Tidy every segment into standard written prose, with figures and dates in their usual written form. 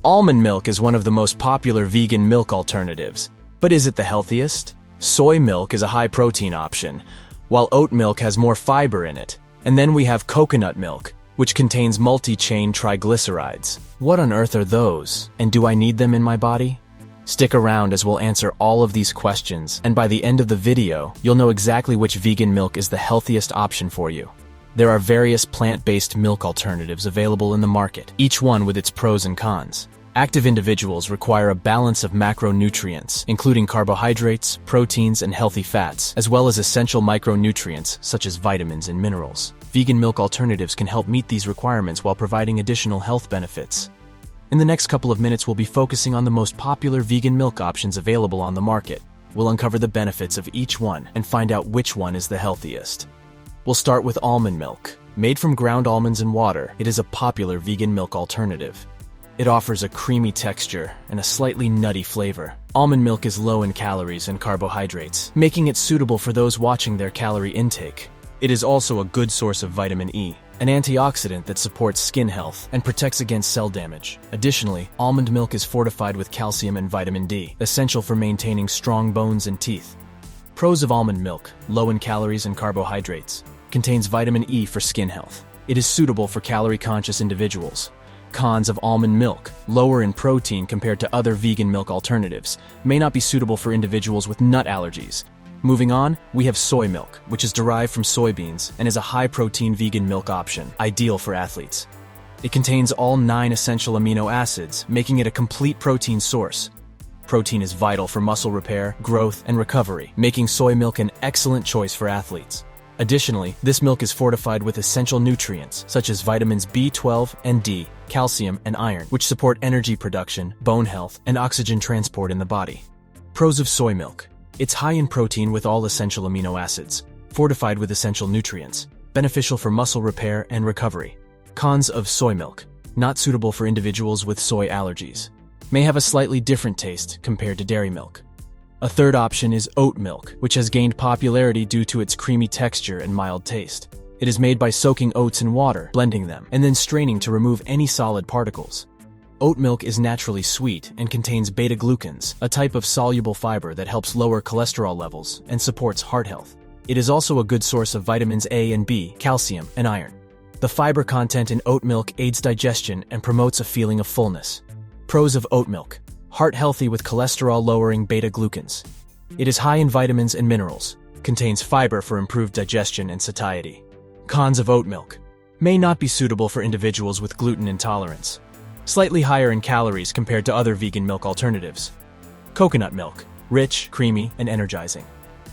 Almond milk is one of the most popular vegan milk alternatives. But is it the healthiest? Soy milk is a high-protein option, while oat milk has more fiber in it. And then we have coconut milk, which contains multi-chain triglycerides. What on earth are those? And do I need them in my body? Stick around as we'll answer all of these questions, and by the end of the video, you'll know exactly which vegan milk is the healthiest option for you. There are various plant-based milk alternatives available in the market, each one with its pros and cons. Active individuals require a balance of macronutrients, including carbohydrates, proteins, and healthy fats, as well as essential micronutrients such as vitamins and minerals. Vegan milk alternatives can help meet these requirements while providing additional health benefits. In the next couple of minutes, we'll be focusing on the most popular vegan milk options available on the market. We'll uncover the benefits of each one and find out which one is the healthiest. We'll start with almond milk. Made from ground almonds and water, it is a popular vegan milk alternative. It offers a creamy texture and a slightly nutty flavor. Almond milk is low in calories and carbohydrates, making it suitable for those watching their calorie intake. It is also a good source of vitamin E, an antioxidant that supports skin health and protects against cell damage. Additionally, almond milk is fortified with calcium and vitamin D, essential for maintaining strong bones and teeth. Pros of almond milk: low in calories and carbohydrates. Contains vitamin E for skin health. It is suitable for calorie-conscious individuals. Cons of almond milk: lower in protein compared to other vegan milk alternatives. May not be suitable for individuals with nut allergies. Moving on, we have soy milk, which is derived from soybeans and is a high-protein vegan milk option, ideal for athletes. It contains all 9 essential amino acids, making it a complete protein source. Protein is vital for muscle repair, growth, and recovery, making soy milk an excellent choice for athletes. Additionally, this milk is fortified with essential nutrients such as vitamins B12 and D, calcium, and iron, which support energy production, bone health, and oxygen transport in the body. Pros of soy milk: it's high in protein with all essential amino acids, fortified with essential nutrients, beneficial for muscle repair and recovery. Cons of soy milk: not suitable for individuals with soy allergies. May have a slightly different taste compared to dairy milk. A third option is oat milk, which has gained popularity due to its creamy texture and mild taste. It is made by soaking oats in water, blending them, and then straining to remove any solid particles. Oat milk is naturally sweet and contains beta-glucans, a type of soluble fiber that helps lower cholesterol levels and supports heart health. It is also a good source of vitamins A and B, calcium, and iron. The fiber content in oat milk aids digestion and promotes a feeling of fullness. Pros of oat milk: heart healthy with cholesterol-lowering beta-glucans. It is high in vitamins and minerals, contains fiber for improved digestion and satiety. Cons of oat milk: may not be suitable for individuals with gluten intolerance. Slightly higher in calories compared to other vegan milk alternatives. Coconut milk: rich, creamy, and energizing.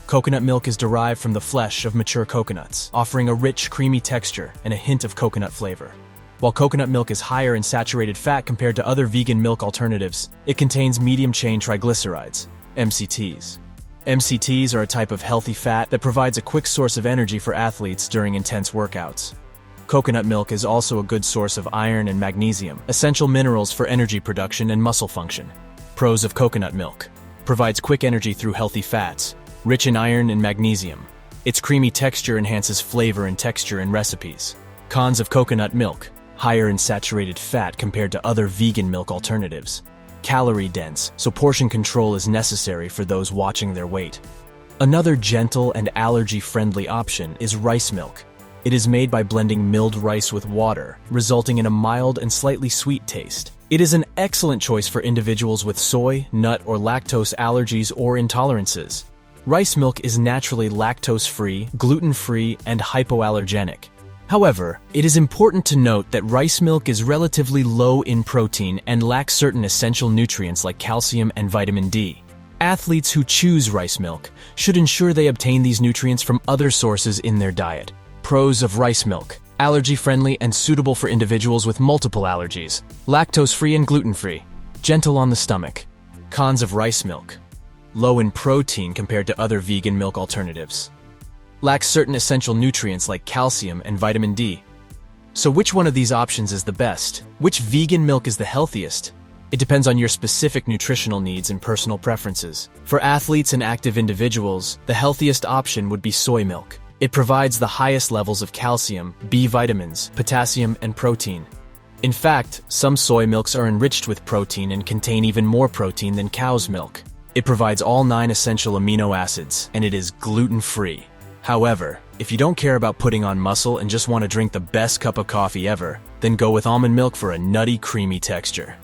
Coconut milk is derived from the flesh of mature coconuts, offering a rich, creamy texture and a hint of coconut flavor. While coconut milk is higher in saturated fat compared to other vegan milk alternatives, it contains medium-chain triglycerides, MCTs. MCTs are a type of healthy fat that provides a quick source of energy for athletes during intense workouts. Coconut milk is also a good source of iron and magnesium, essential minerals for energy production and muscle function. Pros of coconut milk: provides quick energy through healthy fats, rich in iron and magnesium. Its creamy texture enhances flavor and texture in recipes. Cons of coconut milk: higher in saturated fat compared to other vegan milk alternatives. Calorie dense, so portion control is necessary for those watching their weight. Another gentle and allergy-friendly option is rice milk. It is made by blending milled rice with water, resulting in a mild and slightly sweet taste. It is an excellent choice for individuals with soy, nut, or lactose allergies or intolerances. Rice milk is naturally lactose-free, gluten-free, and hypoallergenic. However, it is important to note that rice milk is relatively low in protein and lacks certain essential nutrients like calcium and vitamin D. Athletes who choose rice milk should ensure they obtain these nutrients from other sources in their diet. Pros of rice milk: allergy-friendly and suitable for individuals with multiple allergies. Lactose-free and gluten-free. Gentle on the stomach. Cons of rice milk: low in protein compared to other vegan milk alternatives. Lacks certain essential nutrients like calcium and vitamin D. So which one of these options is the best? Which vegan milk is the healthiest? It depends on your specific nutritional needs and personal preferences. For athletes and active individuals, the healthiest option would be soy milk. It provides the highest levels of calcium, B vitamins, potassium, and protein. In fact, some soy milks are enriched with protein and contain even more protein than cow's milk. It provides all 9 essential amino acids, and it is gluten-free. However, if you don't care about putting on muscle and just want to drink the best cup of coffee ever, then go with almond milk for a nutty, creamy texture.